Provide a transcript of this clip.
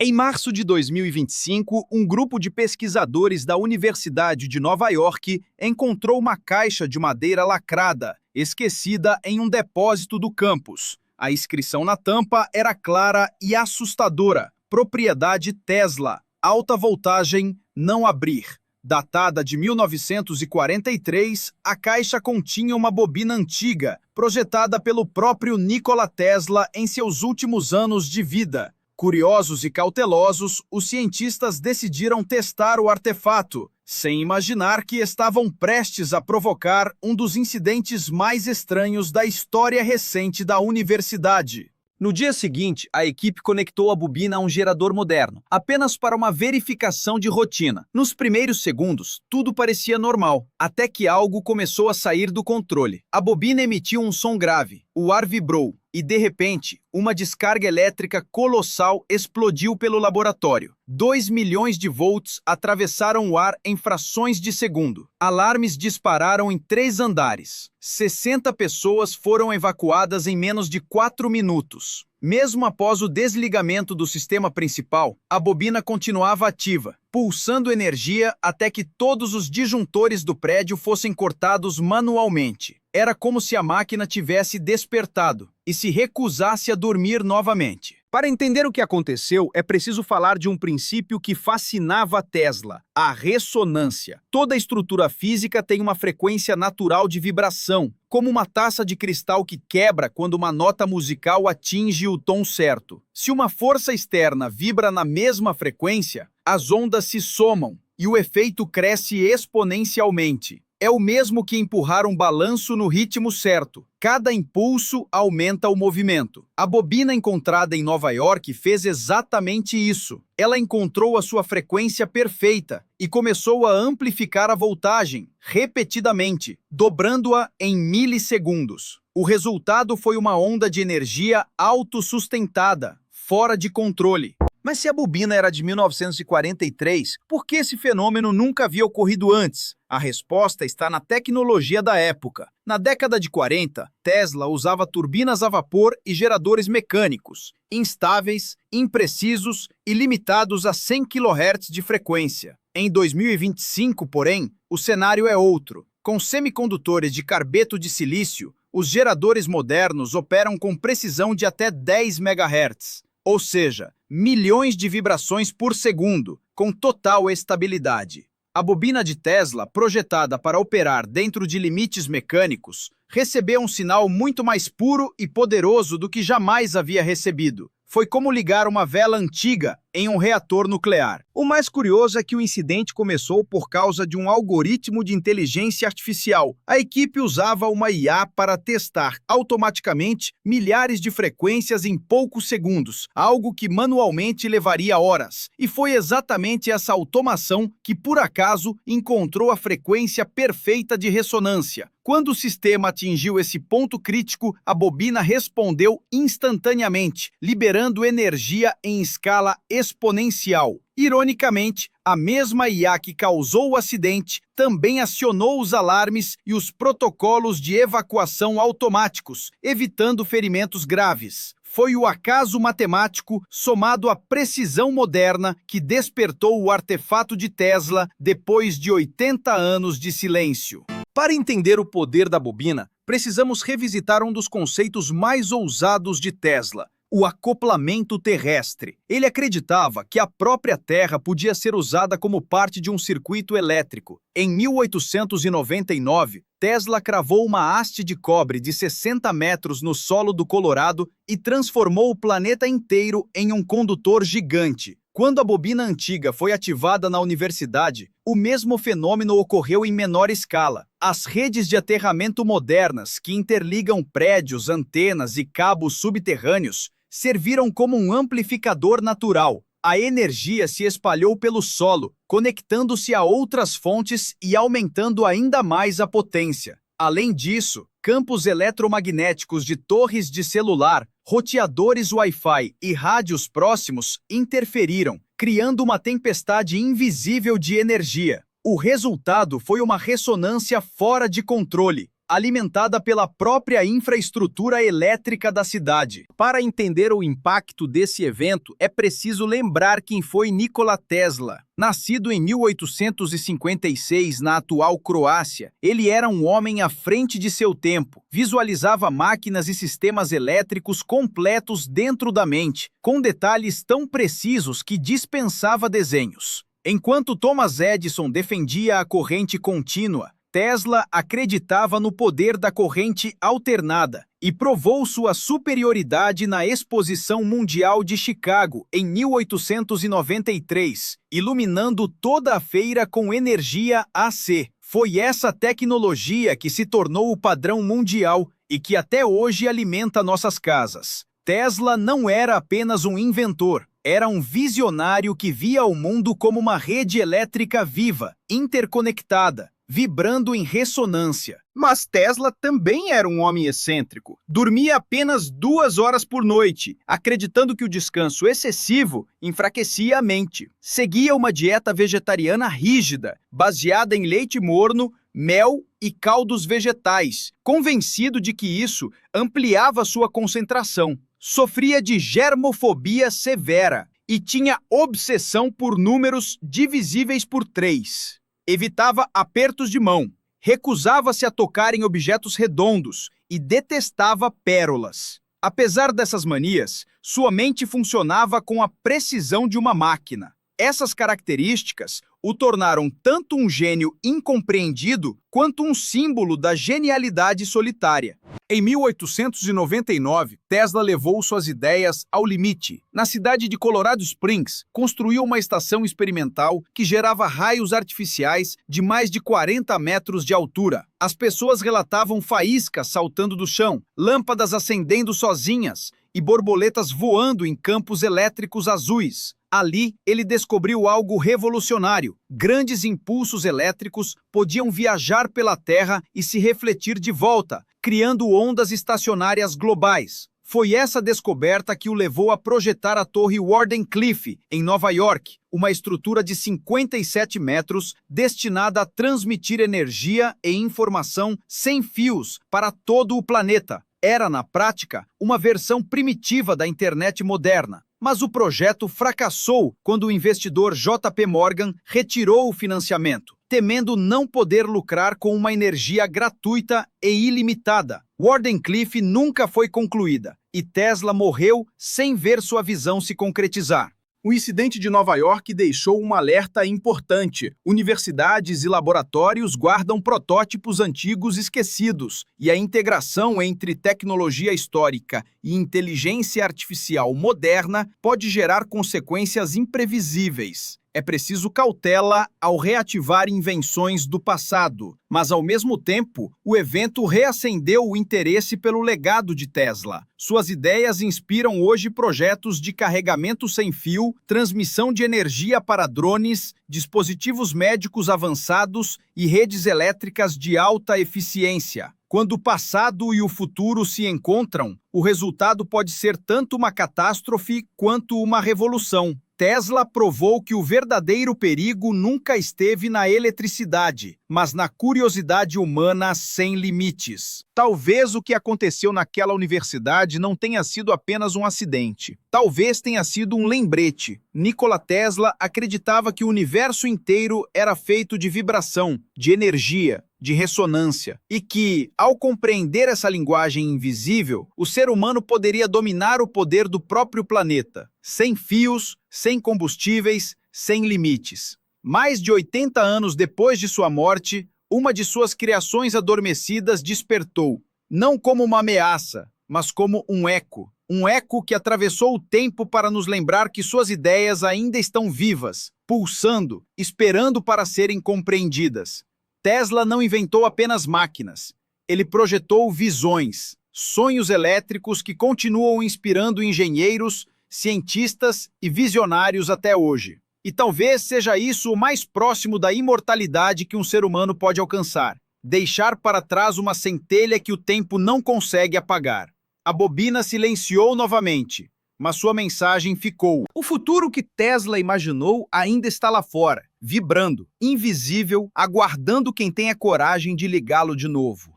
Em março de 2025, um grupo de pesquisadores da Universidade de Nova York encontrou uma caixa de madeira lacrada, esquecida em um depósito do campus. A inscrição na tampa era clara e assustadora: propriedade Tesla, alta voltagem, não abrir. Datada de 1943, a caixa continha uma bobina antiga, projetada pelo próprio Nikola Tesla em seus últimos anos de vida. Curiosos e cautelosos, os cientistas decidiram testar o artefato, sem imaginar que estavam prestes a provocar um dos incidentes mais estranhos da história recente da universidade. No dia seguinte, a equipe conectou a bobina a um gerador moderno, apenas para uma verificação de rotina. Nos primeiros segundos, tudo parecia normal, até que algo começou a sair do controle. A bobina emitiu um som grave, o ar vibrou, e de repente, uma descarga elétrica colossal explodiu pelo laboratório. 2 milhões de volts atravessaram o ar em frações de segundo. Alarmes dispararam em 3 andares. 60 pessoas foram evacuadas em menos de 4 minutos. Mesmo após o desligamento do sistema principal, a bobina continuava ativa, pulsando energia até que todos os disjuntores do prédio fossem cortados manualmente. Era como se a máquina tivesse despertado e se recusasse a dormir novamente. Para entender o que aconteceu, é preciso falar de um princípio que fascinava Tesla: a ressonância. Toda a estrutura física tem uma frequência natural de vibração, como uma taça de cristal que quebra quando uma nota musical atinge o tom certo. Se uma força externa vibra na mesma frequência, as ondas se somam e o efeito cresce exponencialmente. É o mesmo que empurrar um balanço no ritmo certo. Cada impulso aumenta o movimento. A bobina encontrada em Nova York fez exatamente isso. Ela encontrou a sua frequência perfeita e começou a amplificar a voltagem, repetidamente, dobrando-a em milissegundos. O resultado foi uma onda de energia autossustentada, fora de controle. Mas se a bobina era de 1943, por que esse fenômeno nunca havia ocorrido antes? A resposta está na tecnologia da época. Na década de 40, Tesla usava turbinas a vapor e geradores mecânicos, instáveis, imprecisos e limitados a 100 kHz de frequência. Em 2025, porém, o cenário é outro. Com semicondutores de carbeto de silício, os geradores modernos operam com precisão de até 10 MHz. Ou seja, milhões de vibrações por segundo, com total estabilidade. A bobina de Tesla, projetada para operar dentro de limites mecânicos, recebeu um sinal muito mais puro e poderoso do que jamais havia recebido. Foi como ligar uma vela antiga em um reator nuclear. O mais curioso é que o incidente começou por causa de um algoritmo de inteligência artificial. A equipe usava uma IA para testar automaticamente milhares de frequências em poucos segundos, algo que manualmente levaria horas. E foi exatamente essa automação que, por acaso, encontrou a frequência perfeita de ressonância. Quando o sistema atingiu esse ponto crítico, a bobina respondeu instantaneamente, liberando energia em escala exponencial. Ironicamente, a mesma IA que causou o acidente também acionou os alarmes e os protocolos de evacuação automáticos, evitando ferimentos graves. Foi o acaso matemático, somado à precisão moderna, que despertou o artefato de Tesla depois de 80 anos de silêncio. Para entender o poder da bobina, precisamos revisitar um dos conceitos mais ousados de Tesla: o acoplamento terrestre. Ele acreditava que a própria Terra podia ser usada como parte de um circuito elétrico. Em 1899, Tesla cravou uma haste de cobre de 60 metros no solo do Colorado e transformou o planeta inteiro em um condutor gigante. Quando a bobina antiga foi ativada na universidade, o mesmo fenômeno ocorreu em menor escala. As redes de aterramento modernas, que interligam prédios, antenas e cabos subterrâneos, serviram como um amplificador natural. A energia se espalhou pelo solo, conectando-se a outras fontes e aumentando ainda mais a potência. Além disso, campos eletromagnéticos de torres de celular, roteadores Wi-Fi e rádios próximos interferiram, criando uma tempestade invisível de energia. O resultado foi uma ressonância fora de controle. alimentada pela própria infraestrutura elétrica da cidade. Para entender o impacto desse evento, é preciso lembrar quem foi Nikola Tesla. Nascido em 1856 na atual Croácia, ele era um homem à frente de seu tempo. Visualizava máquinas e sistemas elétricos completos dentro da mente, com detalhes tão precisos que dispensava desenhos. Enquanto Thomas Edison defendia a corrente contínua, Tesla acreditava no poder da corrente alternada e provou sua superioridade na Exposição Mundial de Chicago em 1893, iluminando toda a feira com energia AC. Foi essa tecnologia que se tornou o padrão mundial e que até hoje alimenta nossas casas. Tesla não era apenas um inventor, era um visionário que via o mundo como uma rede elétrica viva, interconectada, vibrando em ressonância. Mas Tesla também era um homem excêntrico. Dormia apenas 2 horas por noite, acreditando que o descanso excessivo enfraquecia a mente. Seguia uma dieta vegetariana rígida, baseada em leite morno, mel e caldos vegetais, convencido de que isso ampliava sua concentração. Sofria de germofobia severa e tinha obsessão por números divisíveis por 3. Evitava apertos de mão, recusava-se a tocar em objetos redondos e detestava pérolas. Apesar dessas manias, sua mente funcionava com a precisão de uma máquina. Essas características o tornaram tanto um gênio incompreendido quanto um símbolo da genialidade solitária. Em 1899, Tesla levou suas ideias ao limite. Na cidade de Colorado Springs, construiu uma estação experimental que gerava raios artificiais de mais de 40 metros de altura. As pessoas relatavam faíscas saltando do chão, lâmpadas acendendo sozinhas e borboletas voando em campos elétricos azuis. Ali, ele descobriu algo revolucionário. Grandes impulsos elétricos podiam viajar pela Terra e se refletir de volta, criando ondas estacionárias globais. Foi essa descoberta que o levou a projetar a Torre Wardenclyffe, em Nova York, uma estrutura de 57 metros destinada a transmitir energia e informação sem fios para todo o planeta. Era, na prática, uma versão primitiva da internet moderna. Mas o projeto fracassou quando o investidor JP Morgan retirou o financiamento, temendo não poder lucrar com uma energia gratuita e ilimitada. Wardenclyffe nunca foi concluída e Tesla morreu sem ver sua visão se concretizar. O incidente de Nova York deixou um alerta importante. Universidades e laboratórios guardam protótipos antigos esquecidos, e a integração entre tecnologia histórica e inteligência artificial moderna pode gerar consequências imprevisíveis. É preciso cautela ao reativar invenções do passado, mas ao mesmo tempo, o evento reacendeu o interesse pelo legado de Tesla. Suas ideias inspiram hoje projetos de carregamento sem fio, transmissão de energia para drones, dispositivos médicos avançados e redes elétricas de alta eficiência. Quando o passado e o futuro se encontram, o resultado pode ser tanto uma catástrofe quanto uma revolução. Tesla provou que o verdadeiro perigo nunca esteve na eletricidade, mas na curiosidade humana sem limites. Talvez o que aconteceu naquela universidade não tenha sido apenas um acidente. Talvez tenha sido um lembrete. Nikola Tesla acreditava que o universo inteiro era feito de vibração, de energia, de ressonância, e que, ao compreender essa linguagem invisível, o ser humano poderia dominar o poder do próprio planeta, sem fios, sem combustíveis, sem limites. Mais de 80 anos depois de sua morte, uma de suas criações adormecidas despertou, não como uma ameaça, mas como um eco que atravessou o tempo para nos lembrar que suas ideias ainda estão vivas, pulsando, esperando para serem compreendidas. Tesla não inventou apenas máquinas, ele projetou visões, sonhos elétricos que continuam inspirando engenheiros, cientistas e visionários até hoje. E talvez seja isso o mais próximo da imortalidade que um ser humano pode alcançar, deixar para trás uma centelha que o tempo não consegue apagar. A bobina silenciou novamente, mas sua mensagem ficou. O futuro que Tesla imaginou ainda está lá fora, vibrando, invisível, aguardando quem tenha coragem de ligá-lo de novo.